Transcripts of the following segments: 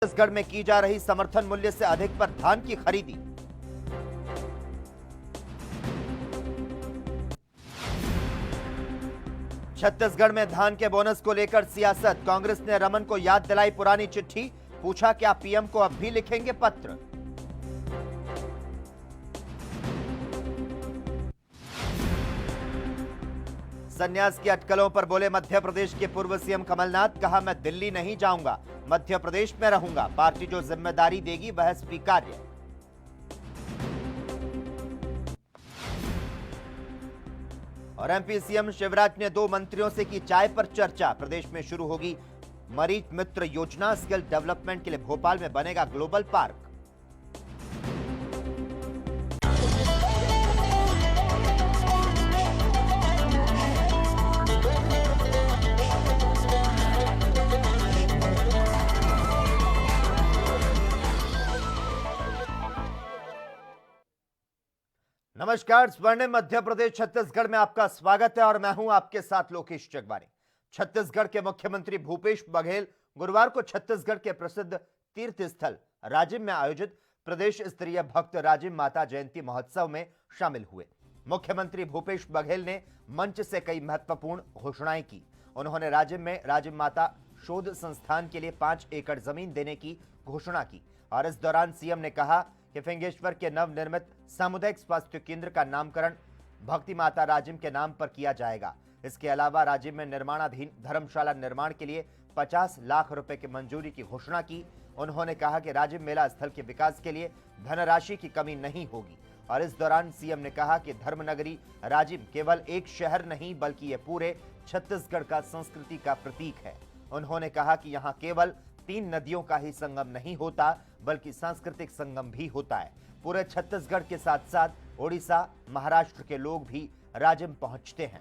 छत्तीसगढ़ में की जा रही समर्थन मूल्य से अधिक पर धान की खरीदी। छत्तीसगढ़ में धान के बोनस को लेकर सियासत। कांग्रेस ने रमन को याद दिलाई पुरानी चिट्ठी, पूछा क्या पीएम को अब भी लिखेंगे पत्र। संन्यास की अटकलों पर बोले मध्य प्रदेश के पूर्व सीएम कमलनाथ, कहा मैं दिल्ली नहीं जाऊंगा, मध्य प्रदेश में रहूंगा, पार्टी जो जिम्मेदारी देगी वह स्वीकार्य। और एमपी सीएम शिवराज ने 2 मंत्रियों से की चाय पर चर्चा। प्रदेश में शुरू होगी मरीज मित्र योजना, स्किल डेवलपमेंट के लिए भोपाल में बनेगा ग्लोबल पार्क। नमस्कार, स्वर्णिम मध्य प्रदेश छत्तीसगढ़ में आपका स्वागत है और मैं हूं आपके साथ लोकेश जगवानी। छत्तीसगढ़ के मुख्यमंत्री भूपेश बघेल गुरुवार को छत्तीसगढ़ के प्रसिद्ध तीर्थ स्थल राजिम में आयोजित प्रदेश स्तरीय भक्त राजिम माता जयंती महोत्सव में शामिल हुए। मुख्यमंत्री भूपेश बघेल ने मंच से कई महत्वपूर्ण घोषणाएं की। उन्होंने राजिम में राजिम माता शोध संस्थान के लिए 5 एकड़ जमीन देने की घोषणा की और इस दौरान सीएम ने कहा कि फिंगेश्वर के नवनिर्मित सामुदायिक स्वास्थ्य केंद्र का नामकरण भक्ति माता राजिम के नाम पर किया जाएगा। इसके अलावा राजिम में निर्माणाधीन धर्मशाला निर्माण के लिए 50 लाख रुपए की मंजूरी की घोषणा की। उन्होंने कहा कि राजिम मेला स्थल के विकास के लिए धनराशि की कमी नहीं होगी और इस दौरान सीएम ने कहा कि धर्मनगरी राजिम केवल एक शहर नहीं बल्कि ये पूरे छत्तीसगढ़ का संस्कृति का प्रतीक है। उन्होंने कहा कि यहाँ केवल 3 नदियों का ही संगम नहीं होता बल्कि सांस्कृतिक संगम भी होता है। पूरे छत्तीसगढ़ के साथ साथ ओडिशा, महाराष्ट्र के लोग भी राजिम पहुंचते हैं।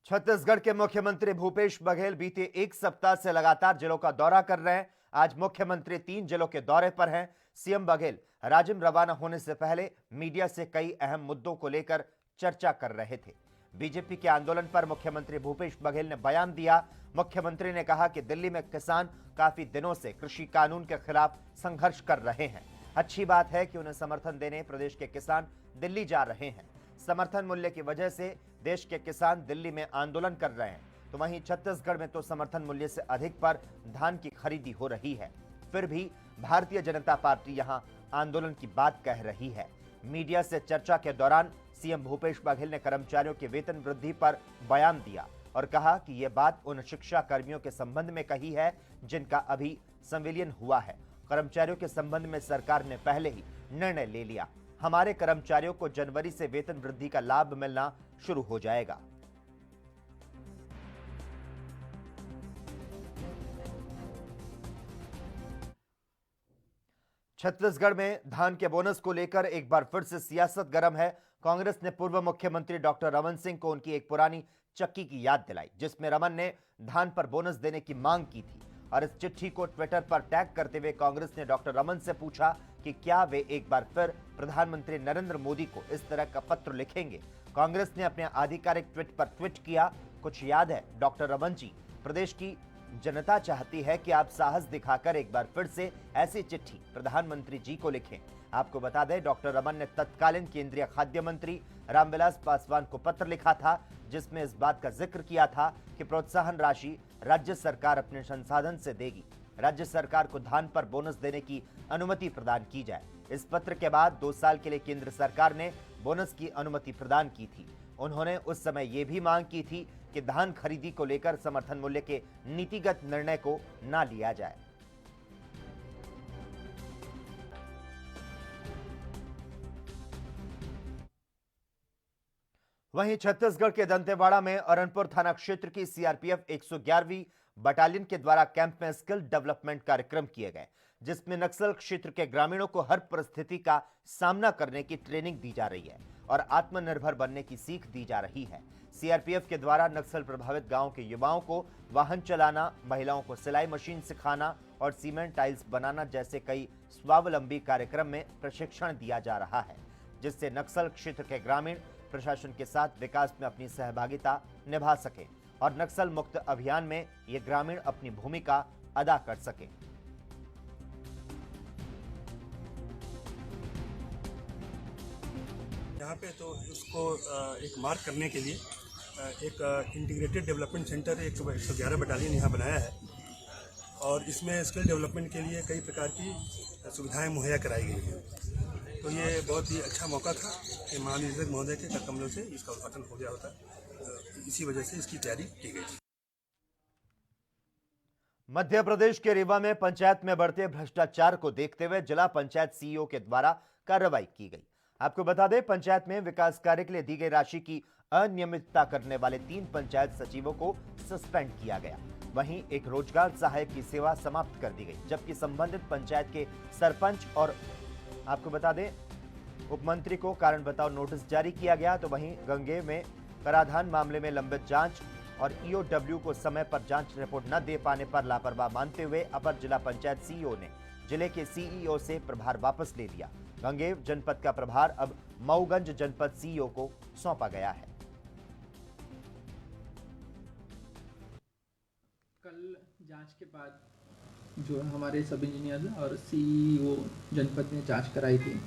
छत्तीसगढ़ के मुख्यमंत्री भूपेश बघेल बीते 1 सप्ताह से लगातार जिलों का दौरा कर रहे हैं। आज मुख्यमंत्री 3 जिलों के दौरे पर हैं। सीएम बघेल राजिम रवाना होने से पहले मीडिया से कई अहम मुद्दों को लेकर चर्चा कर रहे थे। बीजेपी के आंदोलन पर मुख्यमंत्री भूपेश बघेल ने बयान दिया। मुख्यमंत्री ने कहा कि दिल्ली में किसान काफी दिनों से कृषि कानून के खिलाफ संघर्ष कर रहे हैं। अच्छी बात है कि उन्हें समर्थन देने प्रदेश के किसान दिल्ली जा रहे हैं। समर्थन मूल्य की वजह से देश के किसान दिल्ली में आंदोलन कर रहे हैं, तो वहीं छत्तीसगढ़ में तो समर्थन मूल्य से अधिक पर धान की खरीदी हो रही है। फिर भी भारतीय जनता पार्टी यहां आंदोलन की बात कह रही है। मीडिया से चर्चा के दौरान सीएम भूपेश बघेल ने कर्मचारियों के वेतन वृद्धि पर बयान दिया और कहा कि यह बात उन शिक्षा कर्मियों के संबंध में कही है जिनका अभी संविलियन हुआ है। कर्मचारियों के संबंध में सरकार ने पहले ही निर्णय ले लिया। हमारे कर्मचारियों को जनवरी से वेतन वृद्धि का लाभ मिलना शुरू हो जाएगा। छत्तीसगढ़ में धान के बोनस को लेकर एक बार फिर से सियासत गर्म है। कांग्रेस ने पूर्व मुख्यमंत्री डॉक्टर रमन सिंह को उनकी एक पुरानी चक्की की याद दिलाई, जिसमें रमन ने धान पर बोनस देने की मांग की थी और इस चिट्ठी को ट्विटर पर टैग करते हुए कांग्रेस ने डॉक्टर रमन से पूछा कि क्या वे एक बार फिर प्रधानमंत्री नरेंद्र मोदी को इस तरह का पत्र लिखेंगे। कांग्रेस ने अपने आधिकारिक ट्वीट पर ट्वीट किया, कुछ याद है डॉक्टर रमन जी, प्रदेश की जनता चाहती है कि आप साहस दिखाकर एक बार फिर से ऐसी चिट्ठी प्रधानमंत्री जी को लिखें। आपको बता दें, डॉक्टर रमन ने तत्कालीन केंद्रीय खाद्य मंत्री रामविलास पासवान को पत्र लिखा था, जिसमें इस बात का जिक्र किया था कि प्रोत्साहन राशि राज्य सरकार अपने संसाधन से देगी। राज्य सरकार को धान पर बोनस देने की अनुमति प्रदान की जाए। इस पत्र के बाद 2 साल के लिए केंद्र सरकार ने बोनस की अनुमति प्रदान की थी। उन्होंने उस समय यह भी मांग की थी कि धान खरीदी को लेकर समर्थन मूल्य के नीतिगत निर्णय को ना लिया जाए। वहीं छत्तीसगढ़ के दंतेवाड़ा में अरनपुर थाना क्षेत्र की सीआरपीएफ 111वीं बटालियन के द्वारा कैंप में स्किल डेवलपमेंट कार्यक्रम किए गए, जिसमें नक्सल क्षेत्र के ग्रामीणों को हर परिस्थिति का सामना करने की ट्रेनिंग दी जा रही है और आत्मनिर्भर बनने की सीख दी जा रही है। सीआरपीएफ के द्वारा नक्सल प्रभावित गांव के युवाओं को वाहन चलाना, महिलाओं को सिलाई मशीन सिखाना और सीमेंट टाइल्स बनाना जैसे कई स्वावलंबी कार्यक्रम में प्रशिक्षण दिया जा रहा है। जिससे नक्सल क्षेत्र के ग्रामीण प्रशासन के साथ विकास में अपनी सहभागिता निभा सके और नक्सल मुक्त अभियान में ये ग्रामीण अपनी भूमिका अदा कर सके। यहाँ पे तो उसको एक मार्क करने के लिए एक इंटीग्रेटेड डेवलपमेंट सेंटर 111 बटालियन यहाँ बनाया है और इसमें स्किल डेवलपमेंट के लिए कई प्रकार की सुविधाएं मुहैया कराई गई हैं। तो ये बहुत ही अच्छा मौका था कि महानिदेशक महोदय के कर कमलों से इसका उद्घाटन हो गया होता, इसी वजह से इसकी तैयारी की गई थी। मध्य प्रदेश के रीवा में पंचायत में बढ़ते भ्रष्टाचार को देखते हुए जिला पंचायत सीईओ के द्वारा कार्रवाई की गई। आपको बता दें, पंचायत में विकास कार्य के लिए दी गई राशि की अनियमितता करने वाले 3 पंचायत सचिवों को सस्पेंड किया गया। वहीं एक रोजगार सहायक की सेवा समाप्त कर दी गई, जबकि संबंधित पंचायत के सरपंच और आपको बता दें उपमंत्री को कारण बताओ नोटिस जारी किया गया। तो वहीं गंगे में कराधान मामले में लंबित जांच और ईओडब्ल्यू को समय पर जांच रिपोर्ट न दे पाने पर लापरवाह मानते हुए अपर जिला पंचायत सीईओ ने जिले के सीईओ से प्रभार वापस ले लिया। गंगेव जनपद का प्रभार अब मऊगंज जनपद सीईओ को सौंपा गया है। कल जांच के बाद जो हमारे सब इंजीनियर और सीईओ जनपद ने जांच कराई थी,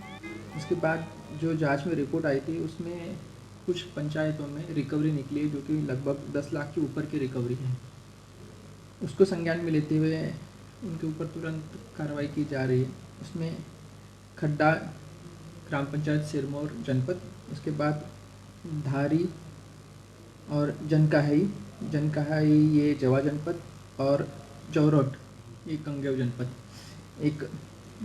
उसके बाद जो जांच में रिपोर्ट आई थी उसमें कुछ पंचायतों में रिकवरी निकली जो कि लगभग 10 लाख के ऊपर की रिकवरी है। उसको संज्ञान में लेते हुए उनके ऊपर तुरंत कार्रवाई की जा रही है। उसमें खड्डा ग्राम पंचायत सिरमौर जनपद, उसके बाद धारी और जनकाहाई ये जवा जनपद और जौरोट ये गंगेव जनपद। एक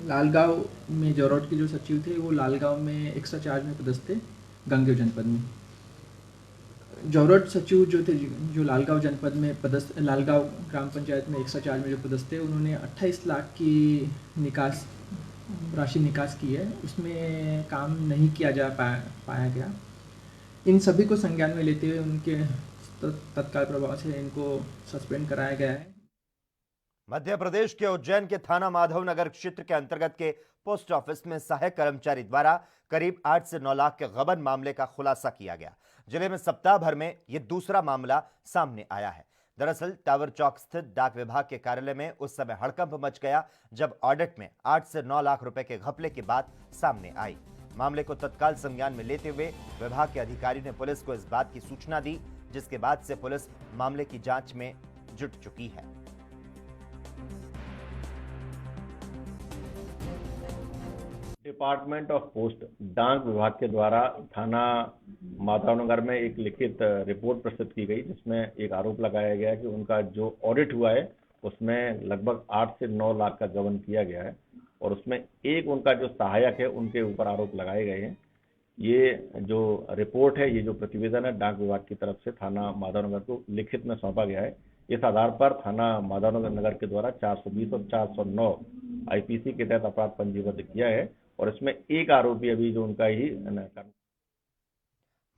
लालगांव में जौरोट के जो सचिव थे वो लालगांव में एक्स्ट्रा चार्ज में पदस्थ थे गंगेव जनपद में। जौरोट सचिव जो थे जो लालगांव जनपद में पदस्थ, लालगांव ग्राम पंचायत में एक्स्ट्रा चार्ज में जो पदस्थ थे, उन्होंने 28 लाख की राशि निकास की है। उसमें काम नहीं किया जा पाया गया। इन सभी को संज्ञान में लेते हुए उनके तत्काल प्रभाव से इनको सस्पेंड कराया गया है। मध्य प्रदेश के उज्जैन के थाना माधवनगर क्षेत्र के अंतर्गत के पोस्ट ऑफिस में सहायक कर्मचारी द्वारा करीब 8 से 9 लाख के गबन मामले का खुलासा किया गया। जिले में सप्ताह भर में यह दूसरा मामला सामने आया है। दरअसल टावर चौक स्थित डाक विभाग के कार्यालय में उस समय हड़कंप मच गया जब ऑडिट में 8 से 9 लाख रुपए के घपले की बात सामने आई। मामले को तत्काल संज्ञान में लेते हुए विभाग के अधिकारी ने पुलिस को इस बात की सूचना दी, जिसके बाद से पुलिस मामले की जांच में जुट चुकी है। डिपार्टमेंट ऑफ पोस्ट डाक विभाग के द्वारा थाना माधवनगर में एक लिखित रिपोर्ट प्रस्तुत की गई, जिसमें एक आरोप लगाया गया कि उनका जो ऑडिट हुआ है उसमें लगभग 8 से 9 लाख का गबन किया गया है और उसमें एक उनका जो सहायक है उनके ऊपर आरोप लगाए गए हैं। ये जो रिपोर्ट है, ये जो प्रतिवेदन है डाक विभाग की तरफ से थाना माधवनगर को लिखित में सौंपा गया है। इस आधार पर थाना माधवनगर के द्वारा 420 और 409 आईपीसी के तहत अपराध पंजीबद्ध किया है और इसमें एक आरोपी अभी जो उनका ही।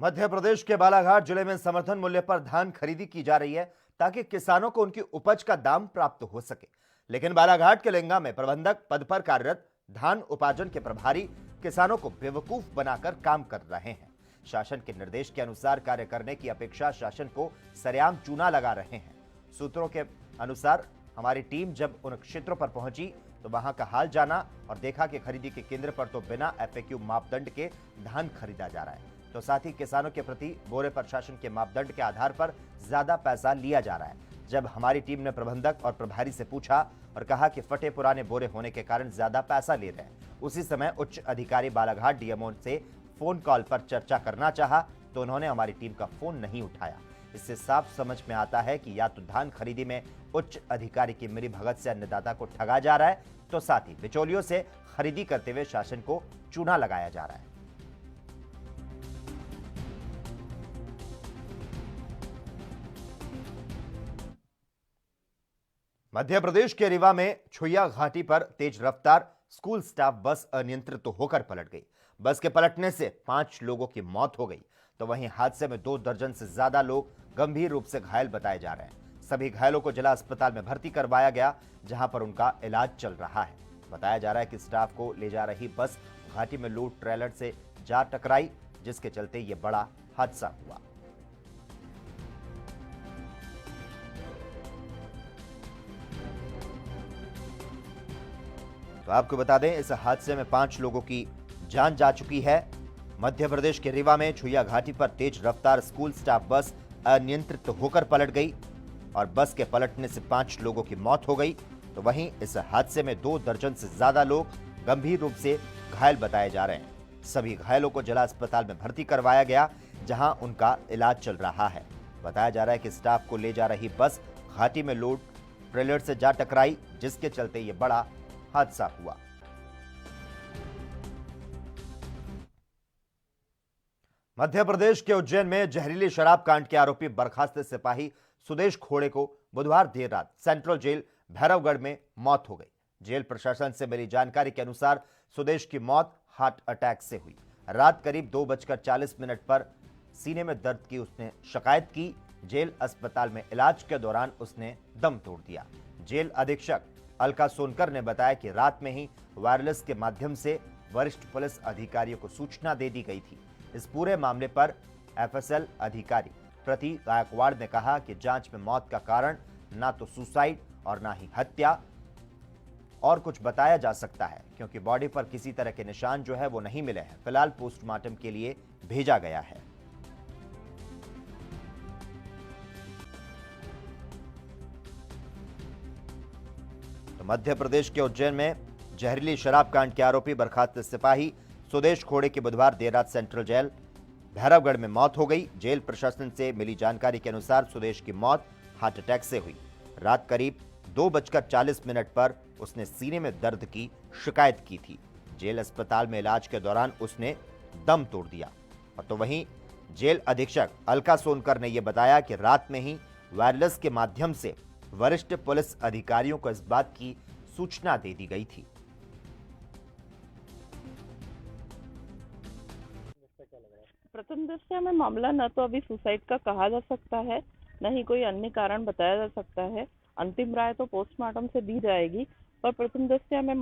मध्य प्रदेश के बालाघाट जिले में समर्थन मूल्य पर धान खरीदी की जा रही है ताकि किसानों को उनकी उपज का दाम प्राप्त हो सके, लेकिन बालाघाट के लेंगा में प्रबंधक पद पर कार्यरत धान उपार्जन के प्रभारी किसानों को बेवकूफ बनाकर काम कर रहे हैं। शासन के निर्देश के अनुसार कार्य करने की अपेक्षा शासन को सरेआम चूना लगा रहे हैं। सूत्रों के अनुसार हमारी टीम जब उन क्षेत्रों पर पहुंची तो वहां का हाल जाना और देखा कि खरीदी के केंद्र पर तो बिना एफएक्यू मापदंड के धान खरीदा जा रहा है, तो साथ ही किसानों के प्रति बोरे पर शासन के मापदंड के आधार पर ज्यादा पैसा लिया जा रहा है। जब हमारी टीम ने प्रबंधक और प्रभारी से पूछा और कहा कि फटे पुराने बोरे होने के कारण ज्यादा पैसा ले रहे हैं, उसी समय उच्च अधिकारी बालाघाट डीएमओ से फोन कॉल पर चर्चा करना चाहा तो उन्होंने हमारी टीम का फोन नहीं उठाया। इससे साफ समझ में आता है कि या तो धान खरीदी में उच्च अधिकारी की मिलीभगत से अन्नदाता को ठगा जा रहा है, तो साथ ही बिचौलियों से खरीदी करते हुए शासन को चूना लगाया जा रहा है। मध्य प्रदेश के रीवा में छुइया घाटी पर तेज रफ्तार स्कूल स्टाफ बस अनियंत्रित होकर पलट गई। बस के पलटने से 5 लोगों की मौत हो गई, तो वहीं हादसे में 2 दर्जन से ज्यादा लोग गंभीर रूप से घायल बताए जा रहे हैं। सभी घायलों को जिला अस्पताल में भर्ती करवाया गया, जहां पर उनका इलाज चल रहा है। बताया जा रहा है कि स्टाफ को ले जा रही बस घाटी में लोड ट्रेलर से जा टकराई, जिसके चलते यह बड़ा हादसा हुआ। तो आपको बता दें, इस हादसे में 5 लोगों की जान जा चुकी है। मध्य प्रदेश के रीवा में छुइया घाटी पर तेज रफ्तार स्कूल स्टाफ बस अनियंत्रित होकर पलट गई और बस के पलटने से 5 लोगों की मौत हो गई। तो वहीं इस हादसे में 2 दर्जन से ज्यादा लोग गंभीर रूप से घायल बताए जा रहे हैं। सभी घायलों को जिला अस्पताल में भर्ती करवाया गया, जहां उनका इलाज चल रहा है। बताया जा रहा है कि स्टाफ को ले जा रही बस घाटी में लोड ट्रेलर से जा टकराई, जिसके चलते यह बड़ा हादसा हुआ। मध्य प्रदेश के उज्जैन में जहरीली शराब कांड के आरोपी बर्खास्त सिपाही सुदेश खोड़े को बुधवार देर रात सेंट्रल जेल भैरवगढ़ में मौत हो गई। जेल प्रशासन से मिली जानकारी के अनुसार सुदेश की मौत हार्ट अटैक से हुई। रात करीब 2:40 पर सीने में दर्द की उसने शिकायत की। जेल अस्पताल में इलाज के दौरान उसने दम तोड़ दिया। जेल अधीक्षक अलका सोनकर ने बताया कि रात में ही वायरलेस के माध्यम से वरिष्ठ पुलिस अधिकारियों को सूचना दे दी गई थी। इस पूरे मामले पर एफएसएल अधिकारी प्रति गायकवाड़ ने कहा कि जांच में मौत का कारण ना तो सुसाइड और ना ही हत्या और कुछ बताया जा सकता है, क्योंकि बॉडी पर किसी तरह के निशान जो है वो नहीं मिले हैं। फिलहाल पोस्टमार्टम के लिए भेजा गया है। तो मध्य प्रदेश के उज्जैन में जहरीली शराब कांड के आरोपी बर्खास्त सिपाही सुदेश खोड़े की बुधवार देर रात सेंट्रल जेल भैरवगढ़ में मौत हो गई। जेल प्रशासन से मिली जानकारी के अनुसार सुदेश की मौत हार्ट अटैक से हुई। रात करीब 2:40 पर उसने सीने में दर्द की शिकायत की थी। जेल अस्पताल में इलाज के दौरान उसने दम तोड़ दिया। और तो वहीं जेल अधीक्षक अलका सोनकर ने यह बताया कि रात में ही वायरलेस के माध्यम से वरिष्ठ पुलिस अधिकारियों को इस बात की सूचना दे दी गई थी। प्रथम दृष्टया में मामला न तो अभी सुसाइड का कहा जा सकता है, न ही कोई अन्य कारण बताया जा सकता है। अंतिम राय तो पोस्टमार्टम से दी जाएगी, पर प्रथम दृष्टया में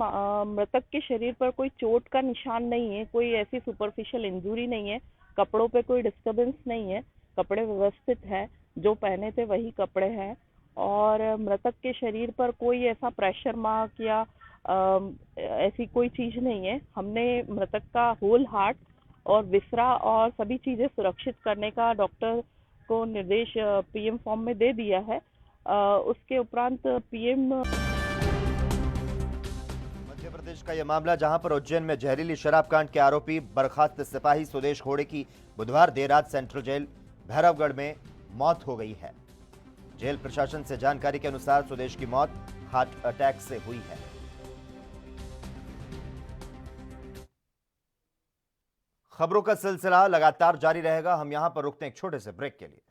मृतक के शरीर पर कोई चोट का निशान नहीं है, कोई ऐसी सुपरफिशियल इंजरी नहीं है, कपड़ों पे कोई डिस्टर्बेंस नहीं है, कपड़े व्यवस्थित है, जो पहने थे वही कपड़े हैं और मृतक के शरीर पर कोई ऐसा प्रेशर मार्क या ऐसी कोई चीज नहीं है। हमने मृतक का होल हार्ट और विसरा और सभी चीजें सुरक्षित करने का डॉक्टर को निर्देश पीएम फॉर्म में दे दिया है। उसके उपरांत पीएम मध्य प्रदेश का यह मामला, जहां पर उज्जैन में जहरीली शराब कांड के आरोपी बर्खास्त सिपाही सुदेश खोड़े की बुधवार देर रात सेंट्रल जेल भैरवगढ़ में मौत हो गई है। जेल प्रशासन से जानकारी के अनुसार सुदेश की मौत हार्ट अटैक से हुई है। खबरों का सिलसिला लगातार जारी रहेगा। हम यहां पर रुकते हैं एक छोटे से ब्रेक के लिए।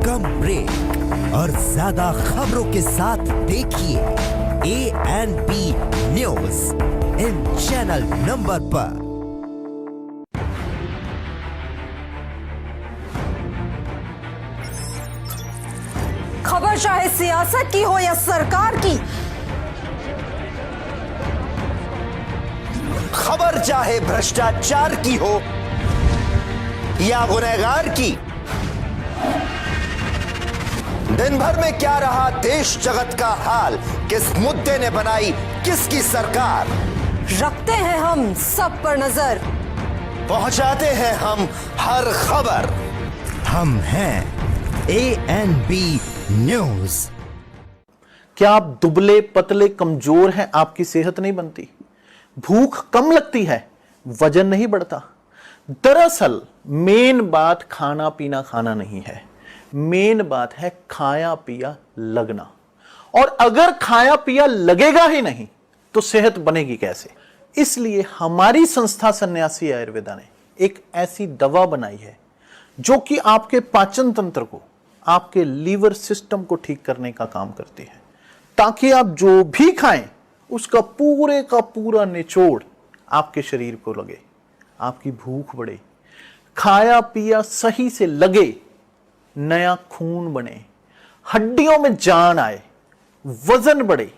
कम ब्रेक और ज्यादा खबरों के साथ देखिए ANP news in channel number पर। खबर चाहे सियासत की हो या सरकार की, खबर चाहे भ्रष्टाचार की हो या गुनहगार की, दिन भर में क्या रहा देश जगत का हाल, किस मुद्दे ने बनाई किसकी सरकार, रखते हैं हम सब पर नजर, पहुंचाते हैं हम हर खबर। हम हैं ANP न्यूज। क्या आप दुबले पतले कमजोर हैं? आपकी सेहत नहीं बनती, भूख कम लगती है, वजन नहीं बढ़ता। दरअसल मेन बात खाना पीना खाना नहीं है, मेन बात है खाया पिया लगना। और अगर खाया पिया लगेगा ही नहीं तो सेहत बनेगी कैसे? इसलिए हमारी संस्था सन्यासी आयुर्वेदा ने एक ऐसी दवा बनाई है जो कि आपके पाचन तंत्र को, आपके लीवर सिस्टम को ठीक करने का काम करती है, ताकि आप जो भी खाएं उसका पूरे का पूरा निचोड़ आपके शरीर को लगे, आपकी भूख बढ़े, खाया पिया सही से लगे, नया खून बने, हड्डियों में जान आए, वजन बढ़े,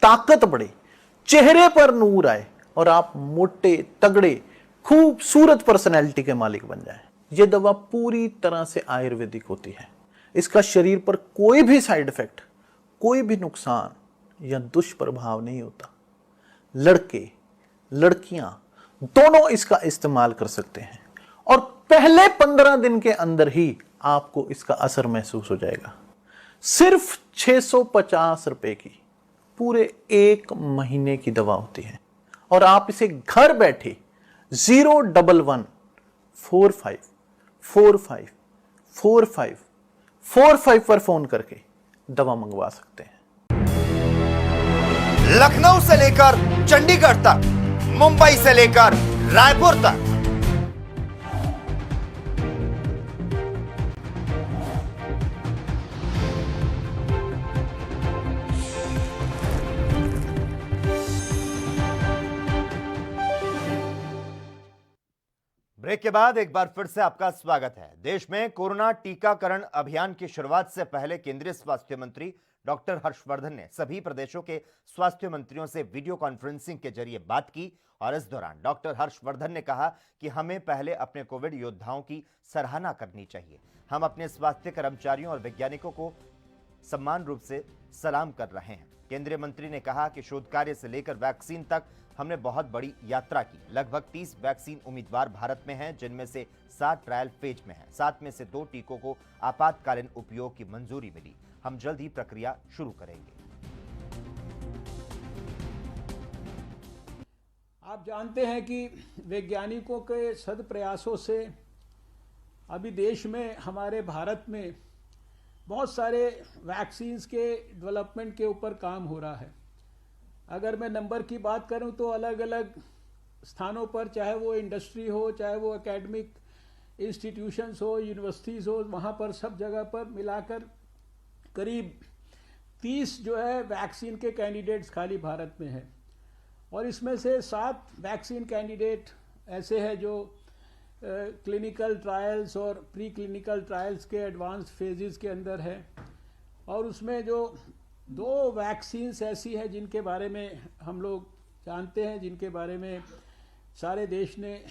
ताकत बढ़े, चेहरे पर नूर आए और आप मोटे तगड़े खूबसूरत पर्सनैलिटी के मालिक बन जाएं। यह दवा पूरी तरह से आयुर्वेदिक होती है। इसका शरीर पर कोई भी साइड इफेक्ट, कोई भी नुकसान या दुष्प्रभाव नहीं होता। लड़के लड़कियां दोनों इसका इस्तेमाल कर सकते हैं और पहले 15 दिन के अंदर ही आपको इसका असर महसूस हो जाएगा। सिर्फ 650 रुपए की पूरे 1 महीने की दवा होती है और आप इसे घर बैठे 01145454545 पर फोन करके दवा मंगवा सकते हैं। लखनऊ से लेकर चंडीगढ़ तक, मुंबई से लेकर रायपुर तक, ब्रेक के बाद एक बार फिर से आपका स्वागत है। देश में कोरोना टीकाकरण अभियान की शुरुआत से पहले केंद्रीय स्वास्थ्य मंत्री डॉक्टर हर्षवर्धन ने सभी प्रदेशों के स्वास्थ्य मंत्रियों से वीडियो कॉन्फ्रेंसिंग के जरिए बात की और इस दौरान डॉक्टर हर्षवर्धन ने कहा कि हमें पहले अपने कोविड योद्धाओं की सराहना करनी चाहिए। हम अपने स्वास्थ्य कर्मचारियों और वैज्ञानिकों को सम्मान रूप से सलाम कर रहे हैं। केंद्रीय मंत्री ने कहा कि शोध कार्य से लेकर वैक्सीन तक हमने बहुत बड़ी यात्रा की। लगभग 30 वैक्सीन उम्मीदवार भारत में हैं, जिनमें से 7 ट्रायल फेज में हैं। 7 में से 2 टीकों को आपातकालीन उपयोग की मंजूरी मिली। हम जल्द ही प्रक्रिया शुरू करेंगे। आप जानते हैं कि वैज्ञानिकों के सद प्रयासों से अभी देश में, हमारे भारत में बहुत सारे वैक्सीन्स के डेवलपमेंट के ऊपर काम हो रहा है। अगर मैं नंबर की बात करूं तो अलग अलग स्थानों पर, चाहे वो इंडस्ट्री हो, चाहे वो एकेडमिक इंस्टीट्यूशंस हो, यूनिवर्सिटीज़ हो, वहाँ पर सब जगह पर मिलाकर करीब 30 जो है वैक्सीन के कैंडिडेट्स खाली भारत में हैं। और इसमें से 7 वैक्सीन कैंडिडेट ऐसे हैं जो क्लिनिकल ट्रायल्स और प्री क्लिनिकल ट्रायल्स के एडवांस फेजेस के अंदर है। और उसमें जो 2 वैक्सीन्स ऐसी हैं जिनके बारे में हम लोग जानते हैं, जिनके बारे में सारे देश ने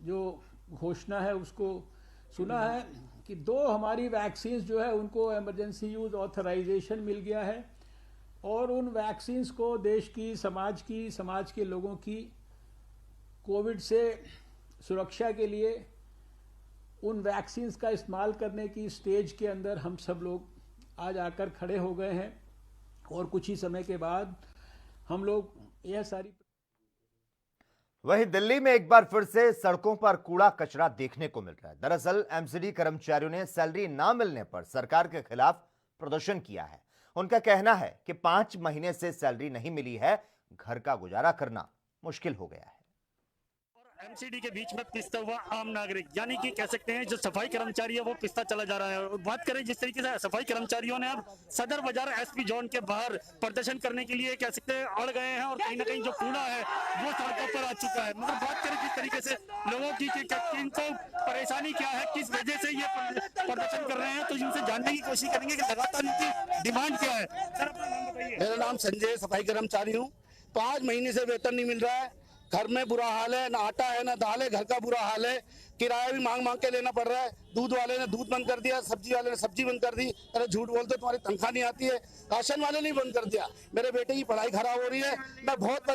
जो घोषणा है उसको सुना है कि 2 हमारी वैक्सीन्स जो है उनको इमरजेंसी यूज ऑथराइजेशन मिल गया है। और उन वैक्सीन्स को देश की, समाज के लोगों की कोविड से सुरक्षा के लिए उन वैक्सीन्स का इस्तेमाल करने की स्टेज के अंदर हम सब लोग आज आकर खड़े हो गए हैं। और कुछ ही समय के बाद हम लोग यह सारी। वहीं दिल्ली में एक बार फिर से सड़कों पर कूड़ा कचरा देखने को मिल रहा है। दरअसल एमसीडी कर्मचारियों ने सैलरी ना मिलने पर सरकार के खिलाफ प्रदर्शन किया है। उनका कहना है कि 5 महीने से सैलरी नहीं मिली है, घर का गुजारा करना मुश्किल हो गया है। एमसीडी के बीच में पिसता हुआ आम नागरिक, यानी कि कह सकते हैं जो सफाई कर्मचारी है वो पिसता चला जा रहा है। बात करें जिस तरीके से सफाई कर्मचारियों ने अब सदर बाजार एसपी जोन के बाहर प्रदर्शन करने के लिए कह सकते हैं अड़ गए हैं और कहीं ना कहीं जो कूड़ा है वो सड़कों पर आ चुका है। मगर बात करें जिस तरीके से लोगों की इनको परेशानी क्या है, किस वजह से ये प्रदर्शन कर रहे हैं, तो इनसे जानने की कोशिश करेंगे कि लगातार इनकी डिमांड क्या है। सर अपना नाम बताइए। मेरा नाम संजय, सफाई कर्मचारी हूँ। 5 महीने से वेतन नहीं मिल रहा है। घर में बुरा हाल है, ना आटा है ना दाल है, घर का बुरा हाल है। किराया भी मांग मांग के लेना पड़ रहा है। दूध वाले ने दूध बंद कर दिया, सब्जी वाले ने सब्जी बंद कर दी। अरे झूठ बोलते तुम्हारी तनख्वाह नहीं आती है। राशन वाले ने बंद कर दिया। मेरे बेटे की पढ़ाई खराब हो रही है। मैं बहुत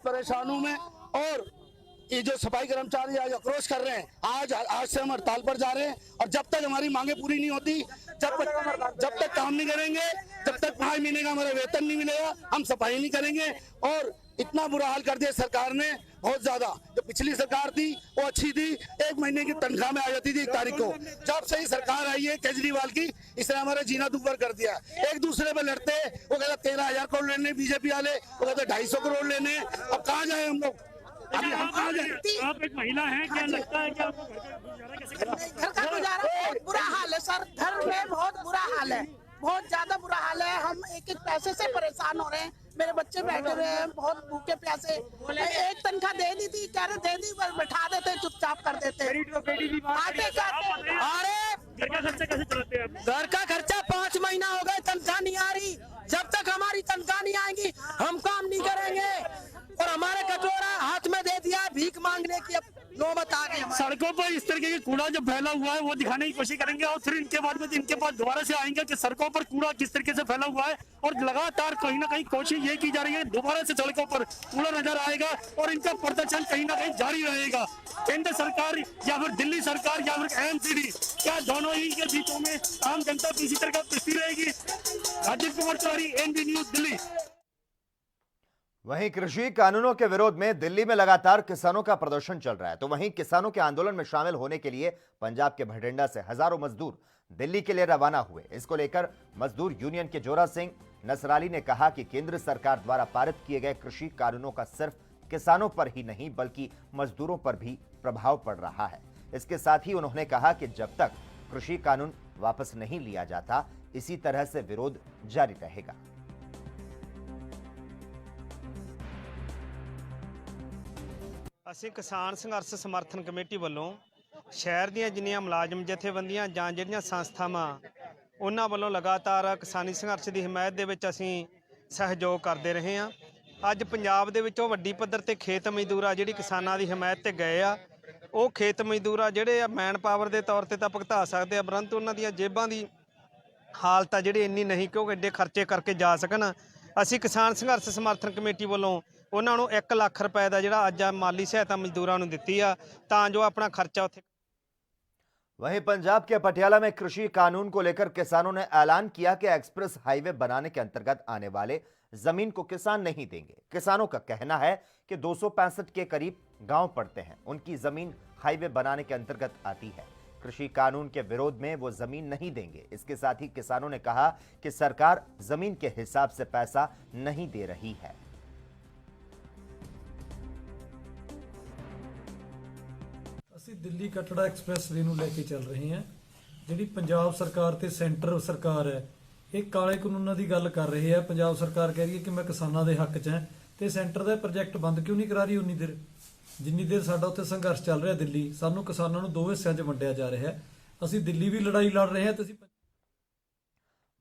परेशान हूँ मैं। और ये जो सफाई कर्मचारी आज आक्रोश कर रहे हैं, आज से हम हड़ताल पर जा रहे हैं। और जब तक हमारी मांगे पूरी नहीं होती, जब तक काम नहीं करेंगे, जब तक 5 महीने का हमारा वेतन नहीं मिलेगा, हम सफाई नहीं करेंगे। और इतना बुरा हाल कर दिया सरकार ने, बहुत ज्यादा। जो पिछली सरकार थी वो अच्छी थी, 1 महीने की तनख्वाह में आ जाती थी 1 तारीख को। जब से ही सरकार आई है केजरीवाल की, इसने हमारा जीना दुभर कर दिया। एक दूसरे पे लड़ते, वो कहता 13,000 करोड़ लेने बीजेपी वाले, वो कहते 250 करोड़ लेने। अब कहाँ जाए हम लोग? आप एक महिला हैं, क्या लगता है कि आपको घर का गुजारा बहुत बुरा हाल है सर। घर में बहुत बुरा हाल है, बहुत ज्यादा बुरा हाल है। हम एक पैसे से परेशान हो रहे हैं। मेरे बच्चे बैठे हुए हैं बहुत भूखे प्यासे। एक तनख्वाह दे दी थी, कह रहे दे दी, बस बैठा देते, चुपचाप कर देते। अरे घर का खर्चा कैसे चलाते हैं आप? घर का खर्चा 5 महीना हो गए, तनख्वाह नहीं आ रही। जब तक हमारी तनख्वाह नहीं आएगी हम काम नहीं करेंगे। और हमारे कटोरा हाथ में दे दिया, भीख मांगने की अब नौबत आ गई। सड़कों पर इस तरीके का कूड़ा जो फैला हुआ है वो दिखाने की कोशिश करेंगे और फिर इनके बाद में इनके पास दोबारा से आएंगे कि सड़कों पर कूड़ा किस तरीके से फैला हुआ है। और लगातार कहीं ना कहीं कोशिश ये की जा रही है दोबारा से सड़कों पर कूड़ा नजर आएगा और इनका प्रदर्शन कहीं ना कहीं जारी रहेगा। केंद्र सरकार या फिर दिल्ली सरकार या फिर एमसीडी, क्या दोनों ही के बीचों में आम जनता की इसी तरह का पिसती रहेगी? Rajiv Kumar Tiwari, NB news, Delhi. वहीं कृषि कानूनों के विरोध में दिल्ली में लगातार किसानों का प्रदर्शन चल रहा है, तो वहीं किसानों के आंदोलन में शामिल होने के लिए पंजाब के भटिंडा से हजारों मजदूर दिल्ली के लिए रवाना हुए। इसको लेकर मजदूर यूनियन के जोरा सिंह नसराली ने कहा कि केंद्र सरकार द्वारा पारित किए गए कृषि कानूनों का सिर्फ किसानों पर ही नहीं बल्कि मजदूरों पर भी प्रभाव पड़ रहा है। इसके साथ ही उन्होंने कहा कि जब तक कृषि कानून वापस नहीं लिया जाता इसी तरह से विरोध जारी रहेगा। ਅਸੀਂ ਕਿਸਾਨ ਸੰਘਰਸ਼ ਸਮਰਥਨ ਕਮੇਟੀ ਵੱਲੋਂ ਸ਼ਹਿਰ ਦੀਆਂ ਜਿੰਨੀਆਂ ਮੁਲਾਜ਼ਮ ਜਥੇਬੰਦੀਆਂ ਜਾਂ ਜਿਹੜੀਆਂ ਸੰਸਥਾਵਾਂ ਉਹਨਾਂ ਵੱਲੋਂ ਲਗਾਤਾਰ ਕਿਸਾਨੀ ਸੰਘਰਸ਼ ਦੀ ਹਮਾਇਤ ਦੇ ਵਿੱਚ ਅਸੀਂ ਸਹਿਯੋਗ ਕਰਦੇ ਰਹੇ ਹਾਂ। ਅੱਜ ਪੰਜਾਬ ਦੇ ਵਿੱਚੋਂ ਵੱਡੀ ਪੱਧਰ ਤੇ ਖੇਤ ਮਜ਼ਦੂਰ ਆ ਜਿਹੜੀ ਕਿਸਾਨਾਂ ਦੀ ਹਮਾਇਤ ਤੇ ਗਏ ਆ, ਉਹ ਖੇਤ ਮਜ਼ਦੂਰ ਆ ਜਿਹੜੇ ਮੈਨ ਪਾਵਰ ਦੇ ਤੌਰ ਤੇ ਤਾਂ ਭੁਗਤਾ ਸਕਦੇ ਆ, ਪਰੰਤੂ ਉਹਨਾਂ ਦੀਆਂ ਜੇਬਾਂ ਦੀ ਹਾਲਤ ਆ ਜਿਹੜੀ ਇੰਨੀ ਨਹੀਂ ਕਿ ਉਹ ਐਡੇ ਖਰਚੇ ਕਰਕੇ ਜਾ ਸਕਣ। ਅਸੀਂ ਕਿਸਾਨ ਸੰਘਰਸ਼ ਸਮਰਥਨ ਕਮੇਟੀ ਵੱਲੋਂ ਉਹਨਾਂ ਨੂੰ 1 ਲੱਖ ਰੁਪਏ ਦਾ ਜਿਹੜਾ ਅੱਜ ਮਾਲੀ ਸਹਾਇਤਾ ਮਜ਼ਦੂਰਾਂ ਨੂੰ ਦਿੱਤੀ ਆ ਤਾਂ ਜੋ ਆਪਣਾ ਖਰਚਾ ਉੱਥੇ। वहीं पंजाब के पटियाला में कृषि कानून को लेकर किसानों ने ऐलान किया कि एक्सप्रेस हाईवे बनाने के अंतर्गत आने वाले जमीन को किसान नहीं देंगे। किसानों का कहना है कि 265 के करीब गांव पड़ते हैं, उनकी जमीन हाईवे बनाने के अंतर्गत आती है। कृषि कानून के विरोध में वो जमीन नहीं देंगे। इसके साथ ही किसानों ने कहा कि सरकार जमीन के हिसाब से पैसा नहीं दे रही है। ਅਸੀਂ ਦਿੱਲੀ ਕਟੜਾ ਐਕਸਪ੍ਰੈਸ ਵੇ ਨੂੰ ਲੈ ਕੇ ਚੱਲ ਰਹੇ ਹਾਂ। ਜਿਹੜੀ ਪੰਜਾਬ ਸਰਕਾਰ ਤੇ ਸੈਂਟਰ ਸਰਕਾਰ ਹੈ ਇਹ ਕਾਲੇ ਕਾਨੂੰਨਾਂ ਦੀ ਗੱਲ ਕਰ ਰਹੇ ਆ। ਪੰਜਾਬ ਸਰਕਾਰ ਕਹਿ ਰਹੀ ਹੈ ਕਿ ਮੈਂ ਕਿਸਾਨਾਂ ਦੇ ਹੱਕ 'ਚ ਹਾਂ ਤੇ ਸੈਂਟਰ ਦਾ ਪ੍ਰੋਜੈਕਟ ਬੰਦ ਕਿਉਂ ਨਹੀਂ ਕਰਾ ਰਹੀ ਉਨੀ ਦੇਰ ਜਿੰਨੀ ਦੇਰ ਸਾਡਾ ਉੱਥੇ ਸੰਘਰਸ਼ ਚੱਲ ਰਿਹਾ ਦਿੱਲੀ। ਸਾਨੂੰ ਕਿਸਾਨਾਂ ਨੂੰ 2 ਹਿੱਸਿਆਂ 'ਚ ਵੰਡਿਆ ਜਾ ਰਿਹਾ ਹੈ। ਅਸੀਂ ਦਿੱਲੀ ਵੀ ਲੜਾਈ ਲੜ ਰਹੇ ਹਾਂ ਤੇ ਅਸੀਂ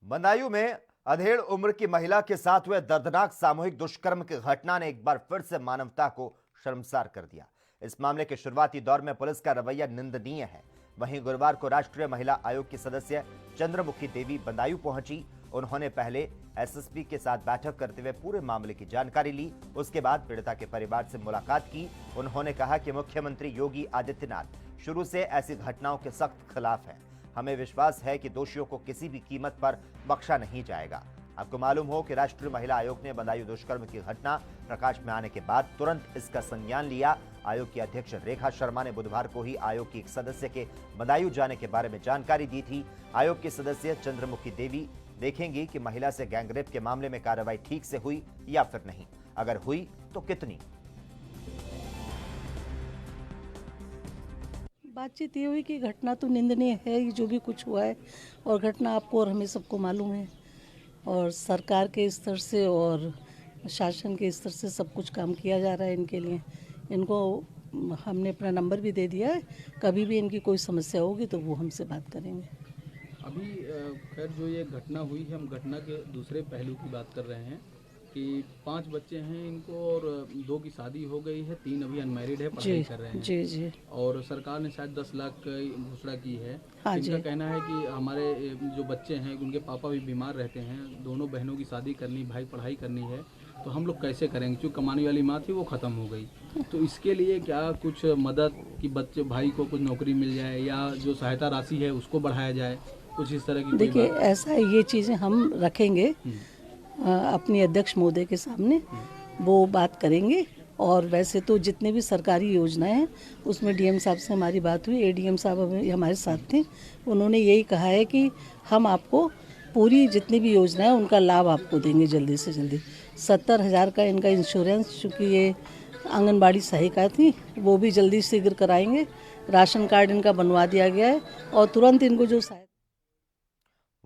बदायूं में अधेड़ उम्र की महिला के साथ हुए दर्दनाक सामूहिक दुष्कर्म की घटना ने एक बार फिर से मानवता को शर्मसार कर दिया। इस मामले के शुरुआती दौर में पुलिस का रवैया निंदनीय है। वहीं गुरुवार को राष्ट्रीय महिला आयोग की सदस्य चंद्रमुखी देवी बदायूं पहुंची। उन्होंने पहले एसएसपी के साथ बैठक करते हुए पूरे मामले की जानकारी ली। उसके बाद पीड़िता के परिवार से मुलाकात की। उन्होंने कहा कि मुख्यमंत्री योगी आदित्यनाथ शुरू से ऐसी घटनाओं के सख्त खिलाफ हैं। हमें विश्वास है कि दोषियों को किसी भी कीमत पर बख्शा नहीं जाएगा। आपको मालूम हो कि राष्ट्रीय महिला आयोग ने बदायूं दुष्कर्म की घटना प्रकाश में आने के बाद तुरंत इसका संज्ञान लिया। आयोग की अध्यक्ष रेखा शर्मा ने बुधवार को ही आयोग की एक सदस्य के बदायूं जाने के बारे में जानकारी दी थी। आयोग की सदस्य चंद्रमुखी देवी देखेंगी कि महिला से गैंगरेप के मामले में कार्रवाई ठीक से हुई या फिर नहीं, अगर हुई तो कितनी। बातचीत ये हुई कि घटना तो निंदनीय है, ये जो भी कुछ हुआ है, और घटना आपको और हमें सबको मालूम है, और सरकार के स्तर से और शासन के स्तर से सब कुछ काम किया जा रहा है इनके लिए। इनको हमने अपना नंबर भी दे दिया है, कभी भी इनकी कोई समस्या होगी तो वो हमसे बात करेंगे। अभी खैर जो ये घटना हुई है, हम घटना के दूसरे पहलू की बात कर रहे हैं कि 5 बच्चे हैं इनको और 2 की शादी हो गई है, 3 अभी अनमैरिड है, पढ़ाई कर रहे हैं। जी जी। और सरकार ने शायद 10 लाख की घोषणा की है। हाँ इनका जी। कहना है कि हमारे जो बच्चे हैं उनके पापा भी बीमार रहते हैं, दोनों बहनों की शादी करनी, भाई पढ़ाई करनी है, तो हम लोग कैसे करेंगे? जो कमाने वाली माँ थी वो ख़त्म हो गई, तो इसके लिए क्या कुछ मदद कि बच्चे भाई को कुछ नौकरी मिल जाए या जो सहायता राशि है उसको बढ़ाया जाए, कुछ इस तरह की? देखिए ऐसा है, ये चीज़ें हम रखेंगे अपनी अध्यक्ष महोदय के सामने, वो बात करेंगे। और वैसे तो जितने भी सरकारी योजनाएं हैं उसमें डीएम साहब से हमारी बात हुई, एडीएम साहब हमारे साथ थे, उन्होंने यही कहा है कि हम आपको पूरी जितनी भी योजनाएं उनका लाभ आपको देंगे जल्दी से जल्दी। 70,000 का इनका इंश्योरेंस, चूँकि ये आंगनबाड़ी सहायिका थी, वो भी जल्दी शीघ्र कराएंगे। राशन कार्ड इनका बनवा दिया गया है और तुरंत इनको जो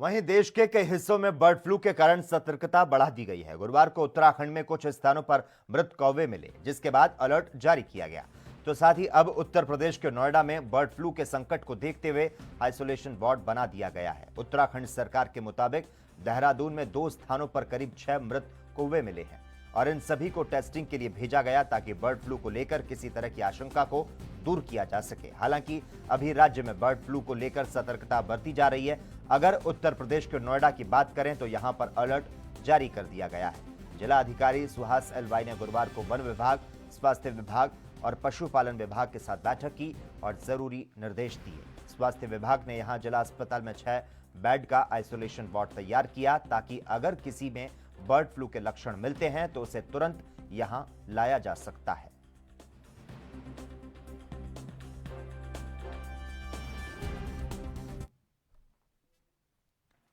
वहीं देश के कई हिस्सों में बर्ड फ्लू के कारण सतर्कता बढ़ा दी गई है। गुरुवार को उत्तराखंड में कुछ स्थानों पर मृत कौवे मिले, जिसके बाद अलर्ट जारी किया गया। तो साथ ही अब उत्तर प्रदेश के नोएडा में बर्ड फ्लू के संकट को देखते हुए आइसोलेशन वार्ड बना दिया गया है। उत्तराखंड सरकार के मुताबिक देहरादून में 2 स्थानों पर करीब 6 मृत कौवे मिले हैं और इन सभी को टेस्टिंग के लिए भेजा गया ताकि बर्ड फ्लू को लेकर किसी तरह की आशंका को दूर किया जा सके। हालांकि अभी राज्य में बर्ड फ्लू को लेकर सतर्कता बरती जा रही है। अगर उत्तर प्रदेश के नोएडा की बात करें तो यहां पर अलर्ट जारी कर दिया गया है। जिला अधिकारी सुहास एलवाई ने गुरुवार को वन विभाग, स्वास्थ्य विभाग और पशुपालन विभाग के साथ बैठक की और जरूरी निर्देश दिए। स्वास्थ्य विभाग ने यहां जिला अस्पताल में 6 बेड का आइसोलेशन वार्ड तैयार किया ताकि अगर किसी में बर्ड फ्लू के लक्षण मिलते हैं तो उसे तुरंत यहां लाया जा सकता है।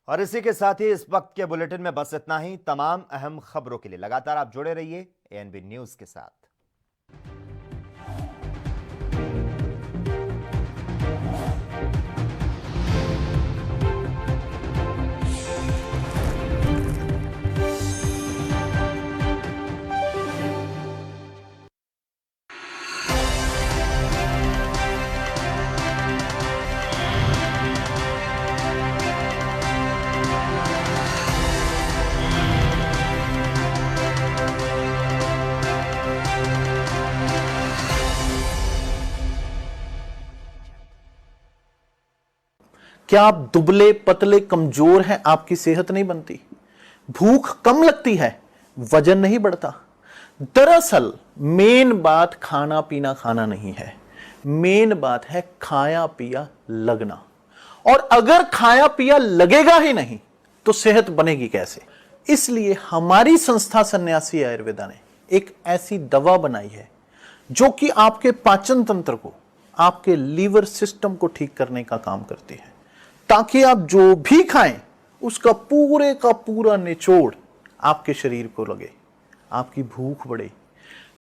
और इसी के साथ ही इस वक्त के बुलेटिन में बस इतना ही। तमाम अहम खबरों के लिए लगातार आप जुड़े रहिए एएनबी न्यूज के साथ। क्या आप दुबले पतले कमजोर हैं, आपकी सेहत नहीं बनती? भूख कम लगती है, वजन नहीं बढ़ता? दरअसल मेन बात खाना पीना खाना नहीं है, मेन बात है खाया पिया लगना। और अगर खाया पिया लगेगा ही नहीं तो सेहत बनेगी कैसे? इसलिए हमारी संस्था सन्यासी आयुर्वेदा ने एक ऐसी दवा बनाई है जो कि आपके पाचन तंत्र को, आपके लीवर सिस्टम को ठीक करने का काम करती है, ताकि आप जो भी खाएं उसका पूरे का पूरा निचोड़ आपके शरीर को लगे, आपकी भूख बढ़े,